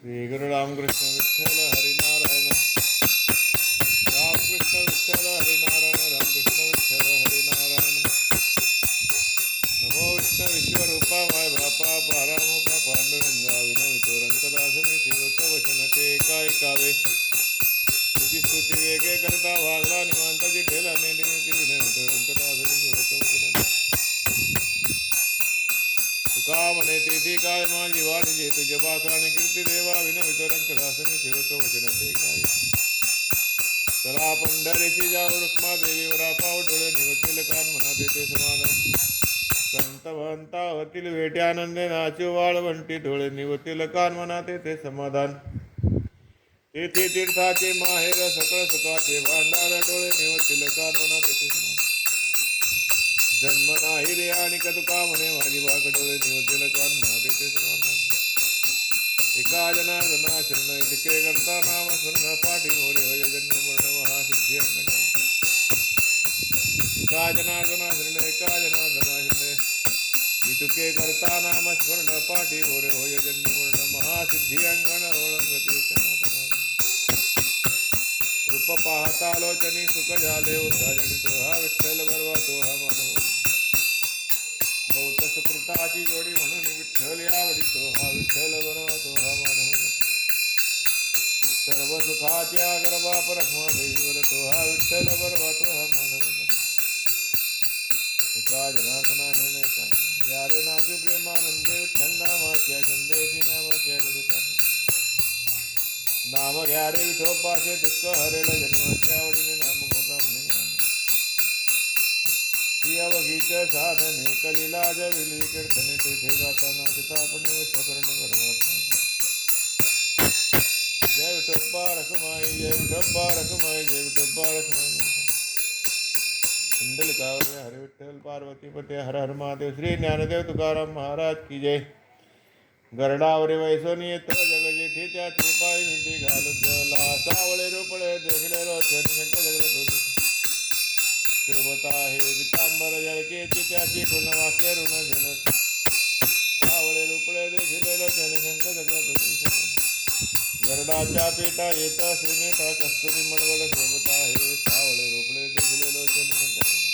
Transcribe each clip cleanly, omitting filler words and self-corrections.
श्री गुरु रामकृष्ण विठ्ठल हरिनारायण रामकृष्ण विठ्ठल हरिनारायण रामकृष्ण विठ्ठल हरिनारायण नमो विष्णु विश्वरूपाय बापा पारामोपा पांडुरंगा विनवितो रंगदास मी सेवक वचन ते काय कावे तुझी स्तुती वेगे करता वागला निवांत जिठेला नेती विनवितो रंगदास मी सेवक वचन तुका म्हणे तेथे काय माझी वाणी जे तुझ्या बाकाने कीर्ती देवा विनवितो रंगदास मी सेवक वचन ते काय चला पंढरीची जाऊ रुक्मा देवीवरा पाव डोळे निवतील कान म्हणा देते समाधान संत भंतावतील भेट्यानंदे नाचू वाळवंटी डोळे निवतील कान म्हणा तेथे समाधान तेथे तीर्थाचे माहेर सकळ सुखाचे भांडार डोळे निवतील कान म्हणा तेथे समाधान जन्म नाही रे आणि तुका म्हणे माझी बाग डोळे निवतील कान म्हणा तेथे समाधान एका जनार्दना शरण इतके करता नाम स्मरण पाठी मोरे होय जन्म मरण महासिद्धी अंगण एका जनार्दना शरण एका जनार्दना शरण इतके करता नाम स्मरण पाठी मोरे होय जन्म मरण महासिद्धी अंगण ओळंगती रूप पाहता लोचनी सुख झाले होता जनितो हा विठ्ठल बरवा तो हा माधव बहुत सुकृताची जोडी म्हणून विठ्ठल आवडीतो हा विठ्ठल बरवा तो हा माधव सर्व सुखाच्या गर्भा परमा देवीवर तो हा विठ्ठल बरवा तो हा माधव एका जनार्दना शरण यारे नाचू प्रेमानंदे विठ्ठल नामाच्या छंदेशी नामाच्या गुरुता नाम घ्या रे विठोबाचे दुःख हरेल जन्माच्या आवडीने नाम घोगा म्हणे ती अवघीच्या साधने कलीला जविली कीर्तने तेथे गाताना चिता आपण वशकरण परमात्मा जय विठोबा रखमाई जय विठोबा रखमाई जय विठोबा रखमाई कुंडलिकावर हरे विठ्ठल पार्वती पते हर हर महादेव श्री ज्ञानदेव तुकाराम महाराज की जय गरडावरे वैसोनी येतो जग जेठी त्याचे पाय विंटी घालूतला सावळे रोपळे देखले रोचन शंकर जगत शोभता हे पितांबर जळकेची त्याची पूर्ण वाक्य ऋण घेण सावळे रोपळे देखले रोचन शंकर जगत गरडाच्या पेटा येत श्रीनेटा कस्तुरी मळवळ शोभता हे सावळे रोपळे देखले लोचन शंकर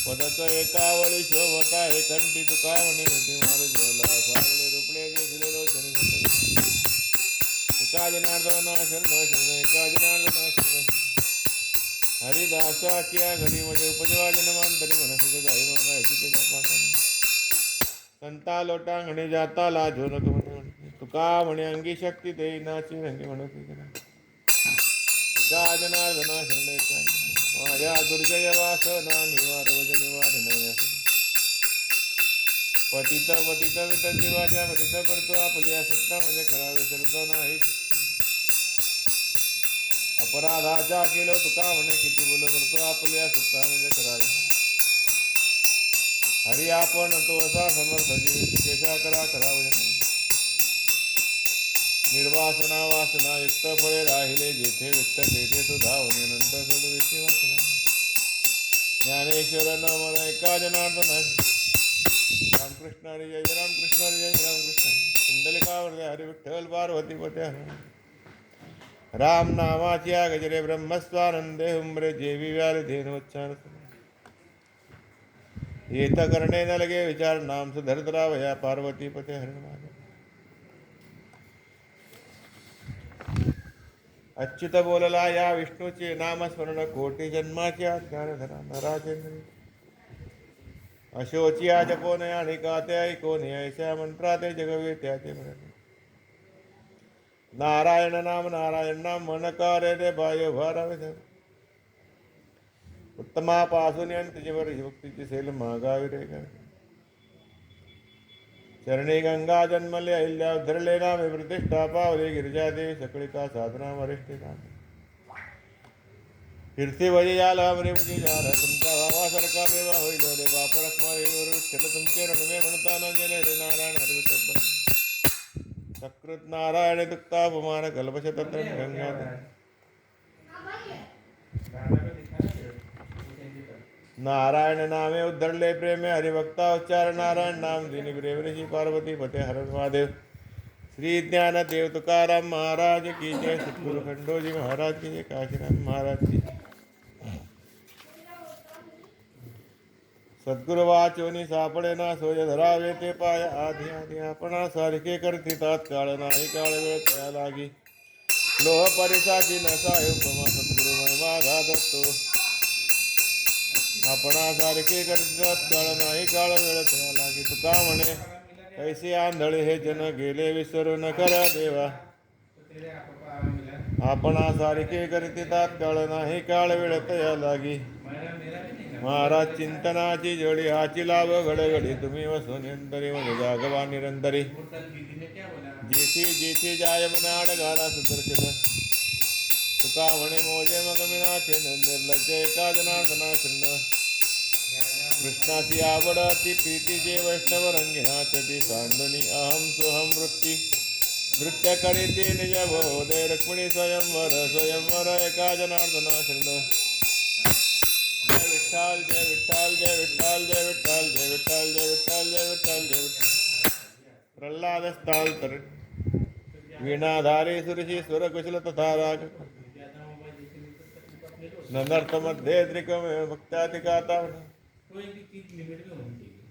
पदक एकावळी शोभता हे कंठी तुका म्हणे होती मार झोला सावळे रुपले देखले लोचन एका जनार्दना शरण शरण एका जनार्दना शरण हरिदासाच्या घरी मध्ये उपजवा जनमांतरी मनसे गाई मागायची त्याच्या पाकाने संता लोटांगणे जाता लाजो नको म्हणे तुका म्हणे अंगी शक्ती देई नाची रंगी म्हणत एका जनार्दना शरण काय माझ्या दुर्जय वासना निवार वज निवार पतित पतित वित जीवाच्या पतित करतो आपल्या सत्ता म्हणजे खरा विसरतो नाही अपराधाच्या केलो तुका म्हणे किती बोल करतो आपल्या सत्ता म्हणजे खरा हरी आपण तो असा समर्थ जीव केशा करा करावे निर्वासना वासना युक्त फळे राहिले जेथे वित्त तेथे सुद्धा होणे नंतर सोड विषय वासना ज्ञानेश्वर नाम एका जनार्दना रामकृष्ण हरी जय रामकृष्ण हरी जय रामकृष्ण कुंडलिकावर हरी विठ्ठल पार्वती पते राम नामाच्या गजरे ब्रह्मस्वानंदे उमरे जेवी व्याल धेनुच्चार येत करणे न लगे विचार नाम सुधरतरा वया पार्वती पते हरे महादेव अच्युत बोलला या विष्णूचे नामस्मरण कोटी जन्माच्या ज्ञानधरा नराजेंद्री अशोची आज कोण आणि काते ऐकोन ऐशा मंत्रा ते जगवे त्याचे म्हणणे नारायण नाम मन कार्य रे बाय भारावे उत्तमापासून अंतजीवर भक्तीची सेल मागावी रे चरणी गंगा जन्मले अहिल्या उद्धरले नामे प्रतिष्ठा पावले गिरिजादेवी सकळिका साधना वरिष्ठी नाम कीर्ती वजे झाला अमरे मुझे झाला तुमच्या भावासारखा देवा होईल रे बाप रखमारे विठ्ठल तुमचे रणवे म्हणता न गेले रे नारायण हरी विठ्ठल सकृत नारायण दुक्तापमान कल्पशतत्र गंगा नारायण नामे उद्धरले प्रेमे हरिभक्ता उच्चार नारायण नाम दिनी प्रेमऋषी पार्वती पते हर महादेव श्री ज्ञानदेव तुकाराम महाराज की जय। सद्गुरु खंडोजी महाराज की जय। काशीराम महाराज की जय। सद्गुरु वाचोनी सापडे ना सोय धरावे ते पाय आधी आधी आपणा सारखे करती तात्काळ नाही काळ वेळ त्या लागी लोह परिसाची नसा उपमा सद्गुरु महिमा घाततो आपणा सारखे करती तात्काळ नाही काळ वेळ त्या लागी तुका म्हणे कैसे आंधळे हे जन गेले विसरून करा देवा आपणा सारखे करती तात्काळ नाही काळ वेळ त्या लागी महाराज चिंतनाची जोडी हाची लाभ घडघडी तुम्ही वसुनिंदरी म्हणजे जागवा निरंतरी जेथे जेथे जाय मनाड घाला सुदर्शन तुका म्हणे मोजे मग मिनाचे निर्लज्ज एका जनार्दना शरण कृष्णाची आवड ती प्रीती जे वैष्णव रंगिना चटी सांडणी अहम सोहम वृत्ती नृत्य करीती निज भोदे रुक्मिणी स्वयंवर एका जनार्दना शरण विठ्ठल जय विठ्ठल जय विठ्ठल जय विठ्ठल जय विठ्ठल जय विठ्ठल जय विठ्ठल जय विठ्ठल प्रल्हाद स्थाल तर वीणाधारी सुरशी स्वर कुशल तथा राग नर्थ मध्ये त्रिकम भक्त्यातिकाता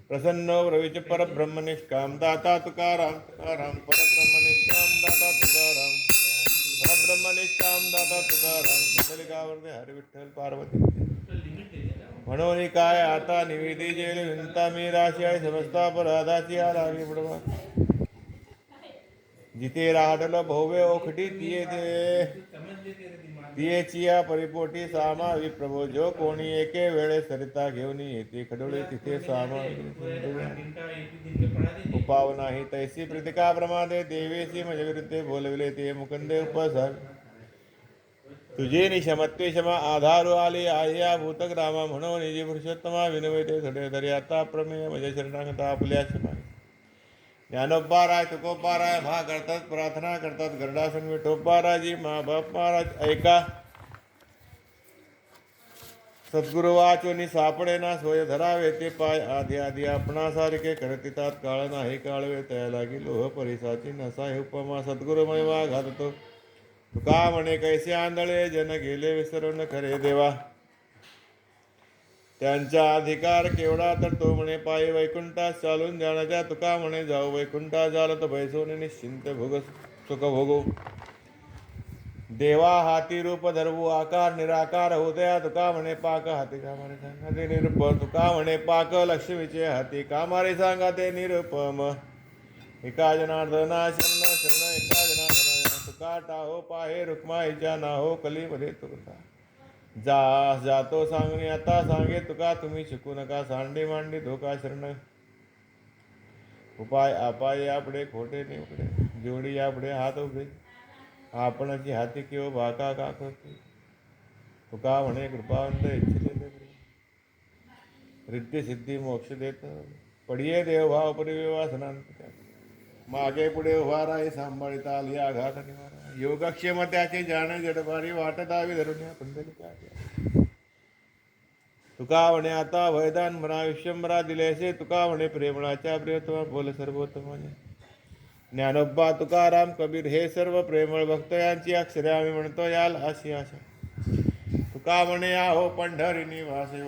प्रसन्नो रविच परब्रह्म निष्काम दाता तुकाराम तुकाराम परब्रह्म निष्काम दाता तुकाराम परब्रह्म निष्काम दाता तुकाराम कुंडलिकावर्ते हरि विठ्ठल पार्वती म्हणून काय आता निवेदी जेल विनता मी राशी आहे समजता अपराधाची आलागी बुडवा जिथे राहडल भव्य ओखटी तियेची या परिपोटी सामावी प्रभो जो कोणी एके वेळे सरिता घेऊन येते खडोळे तिथे सामावी उपाव नाही तैसी प्रतिका प्रमादे देवेशी मज विरुद्धे बोलविले ते मुकुंदे उपसार तुझे निशमत्वे क्षमा आधारू आले आया भूतग्रामा म्हणून निजी पुरुषोत्तमा विनवते थोडे तरी आता प्रमेय म्हणजे शरणागता आपल्या क्षमा ज्ञानोबाराय तुकोबाराय महा करतात प्रार्थना करतात गरडासन विठोबाराजी मा बाप महाराज ऐका सद्गुरु वाचोनी सापडे ना सोय धरावे ते पाय आधी आधी आपणासारखे करती तात्काळ नाही काळ वेळ त्या लागी लोह परिसाची नसा हे उपमा सद्गुरु महिमा घालतो तुका म्हणे कैसे आंधळे जन गेले विसरून खरे देवा त्यांचा अधिकार केवढा तर तो म्हणे पायी वैकुंठात चालून जाण्याच्या तुका म्हणे जाऊ वैकुंठात झालं बैसोने निश्चिंत भोग सुख भोगू देवा हाती रूप धरवू आकार निराकार होत्या तुका म्हणे पाक हाती कामारे सांगा ते निरुप तुका म्हणे पाक लक्ष्मीचे हाती कामारे सांगा ते निरुपम एका जनार्दना शरण शरण एका जनार्दना तुका टाहो पाहे रुक्माईच्या नाहो कलीमध्ये तुका जातो सांगणे आता सांगे तुका तुम्ही शिकू नका सांडी मांडी धोका शरण उपाय अपाय यापुढे खोटे निवडे जोडी यापुढे हात उभे आपणाची हाती किंवा भाका का करते तुका म्हणे कृपावंत इच्छिले रिद्धी सिद्धी मोक्ष देत पडिये देवभाव परिवासनांत मागे पुढे उभा राही सांभाळिता आली आघात निवारा योगक्षेम त्याचे जाणे जडबारी वाट दावी धरून या पुंडलिका तुका म्हणे आता वैदान म्हणा विश्वंभरा दिलेसे तुका म्हणे प्रेमळाच्या प्रियतमा बोल सर्वोत्तम ज्ञानोबा तुकाराम कबीर हे सर्व प्रेमळ भक्त यांची अक्षरे आम्ही म्हणतो याल अशी आशा तुका म्हणे आहो पंढरी निवासे